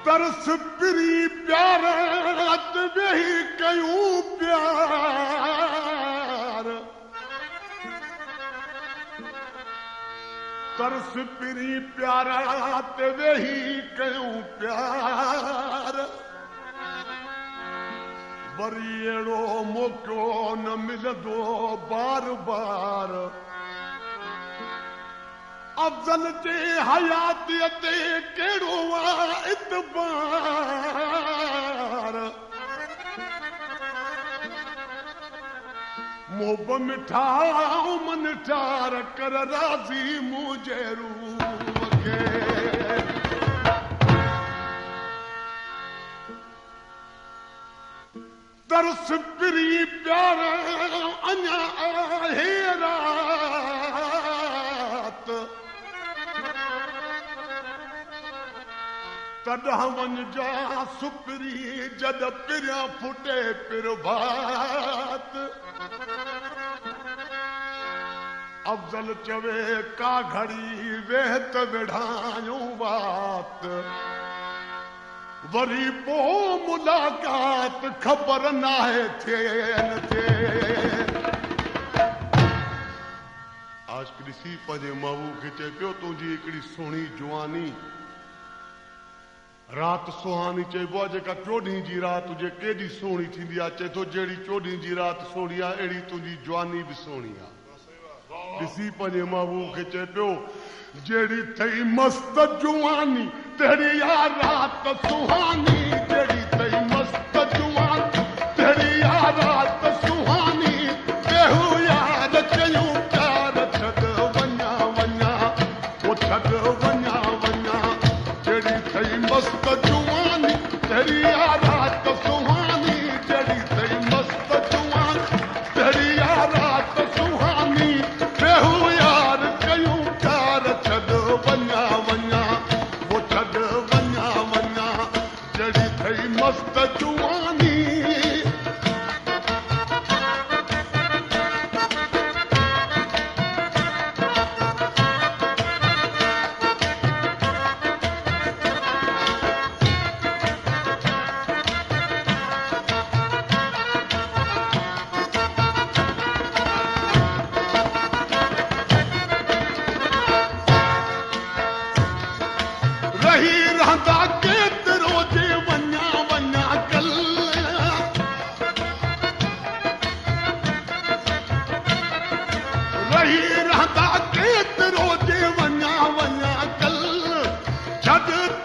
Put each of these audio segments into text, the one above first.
तरस पिरी प्यार वेही कयूं प्यार तरस पिरी प्यार वेही कयूं प्यार वरी अहिड़ो मौक़ो न मिलंदो बार बार अफ़ज़ल जे हयातीअ ते कहिड़ो इतबार मोब मिठा मन ठार कर राज़ी मुंहिंजे रूह खे तरस पिरी प्यार अञा आहे रात तॾहिं वञजा सुपरी जॾ पिरियां फुटे पिर भात अफ़ज़ल चवे का घड़ी वेह त विढ़ायूं बात वरी पोइ मुलाक़ात ख़बर नाहे थिए न थिए आशिक़ ॾिसी पंहिंजे महबूब खे चए पियो तुंहिंजी हिकिड़ी सुहिणी जुवानी रात सुहानी चइबो आहे जेका 4 ॾींहं जी राति हुजे केॾी सुहिणी थींदी आहे चए थो जहिड़ी 4 ॾींहं जी राति सुहिणी आहे अहिड़ी तुंहिंजी जवानी बि सुहिणी आहे ॾिसी पंहिंजे महबूब खे चए पियो जहिड़ी थई मस्त जुवानी तहिड़ी आ रात सुहानी जहिड़ी थई मस्त जुवानी तहिड़ी आ रात सुहानी बेहू यार चयूं प्यार छॾ वञा वञा ओ छॾ वञा वञा जहिड़ी थई मस्त जुवानी तहिड़ी आ रात सुहानी जहिड़ी थई मस्त जुवानी तहिड़ी आ रात सुहानी बेहू यार कयूं प्यार छॾ वञा वञा वो छॾ वञा वञा जहिड़ी थई मस्त जुवानी रही रहंदा केतिरो जे वञा वञा कल रही रहंदा केतिरो जे वञा वञा कल छॾ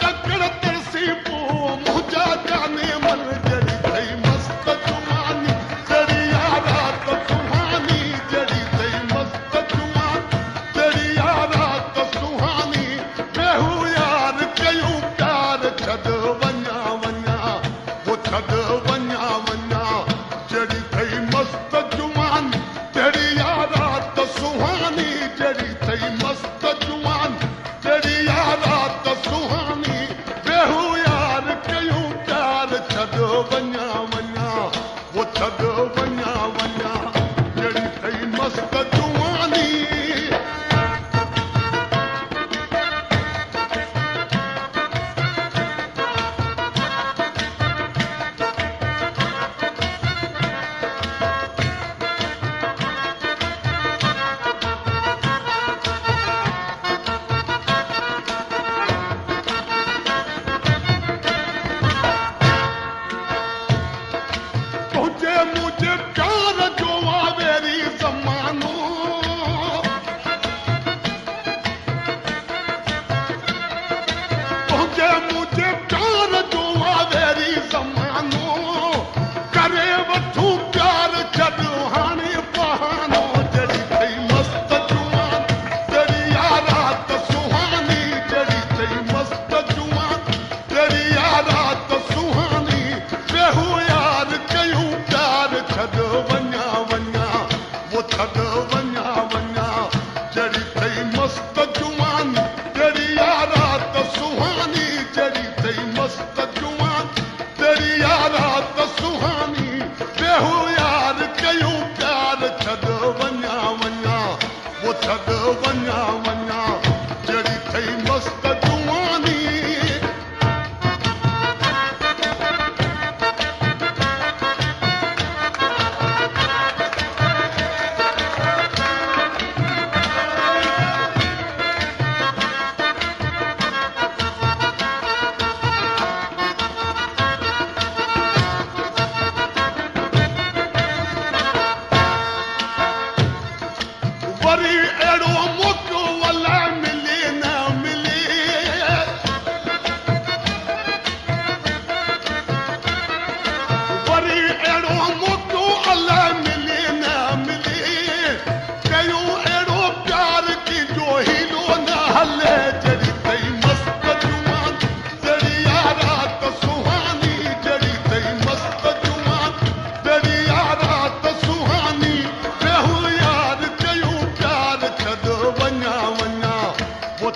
तकड़ तरसी पोइ मुंहिंजा जाने मन जहिड़ी थई मस्त जुवानी जहिड़ी आ रात सुहानी जहिड़ी थई मस्त जुवानी जहिड़ी आ रात सुहानी बेहू यार कयूं प्यार छॾ वञा वञा वो छॾ वञा वञा जहिड़ी थई मस्त जुवानी तहिड़ी आ रात सुहानी जहिड़ी थई मस्त जुवानी तहिड़ी आ रात सुहानी मस्त जुआन तेरी यारात सुहानी बेहू यार कयूं प्यार छद वञा वञा वो छद वञा वञा जड़ी थई मस्त जुआनी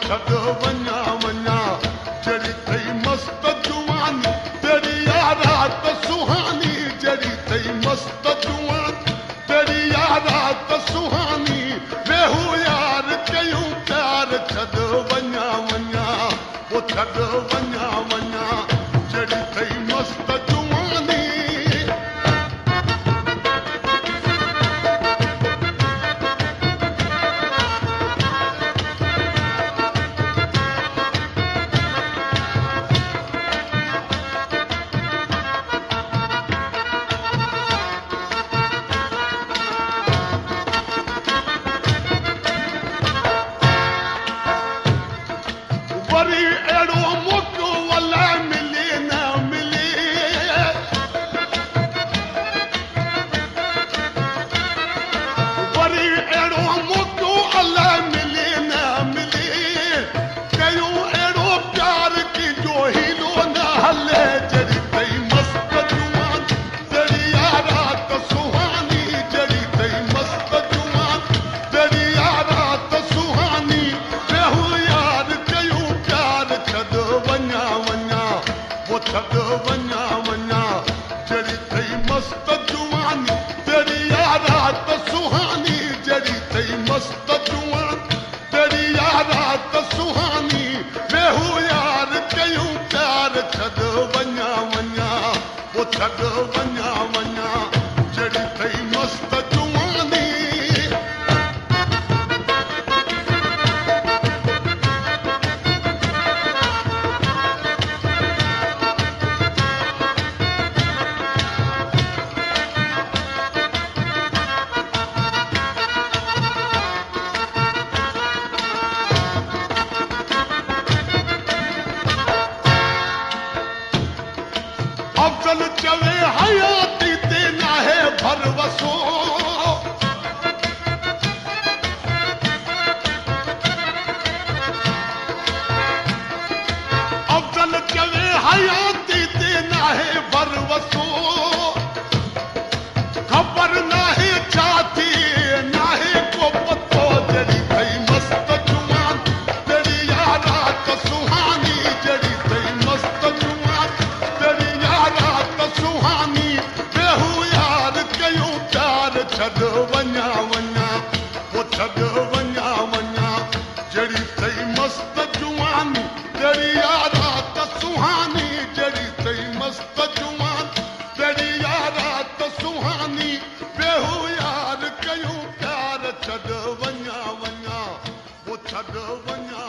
छद वञा वञा जड़ी थई मस्त जुआनी तेरी यारात सुहानी जड़ी थई मस्त जुआन तेरी यारात सुहानी बेहू यार कयूं प्यार छद वञा वञा वो छद वञा वञा जड़ी थई मस्त जुआनी वरी अहिड़ो मौक़ो अलाए मिले न मिले वरी अहिड़ो मौक़ो अलाए मिले न मिले कयूं अहिड़ो प्यार की जो हीलो न हले जड़ी थई मस्त जुआन तेरी यारात सुहानी जड़ी थई मस्त जुआन तेरी यारात सुहानी बेहू यार कयूं प्यार छद वञा वञा वो छद वञा वञा जड़ी थई मस्त जुआनी तेरी यारात सुहानी जड़ी थई मस्त जुआन तेरी यारात सुहानी बेहू यार कयूं प्यार छद वञा वञा वो छद वञा वञा जड़ी थई मस्त जुआनी अफजल चवे हयाती ते नाहे भरवसो अफजल चवे हयाती ते नाहे भरवसो खबर नाहे छा थी नाहे को पतो जड़ी थई मस्त जुआन तेरी यारात सुहानी जड़ी थई मस्त जुआन तेरी यारात सुहानी बेहू यार कयूं प्यार छद वञा वञा वो छद वञा वञा जड़ी थई मस्त जुआनी तेरी यारात सुहानी जड़ी थई मस्त जुआन तेरी यारात सुहानी बेहू यार कयूं प्यार छद वञा वञा वो छद वञा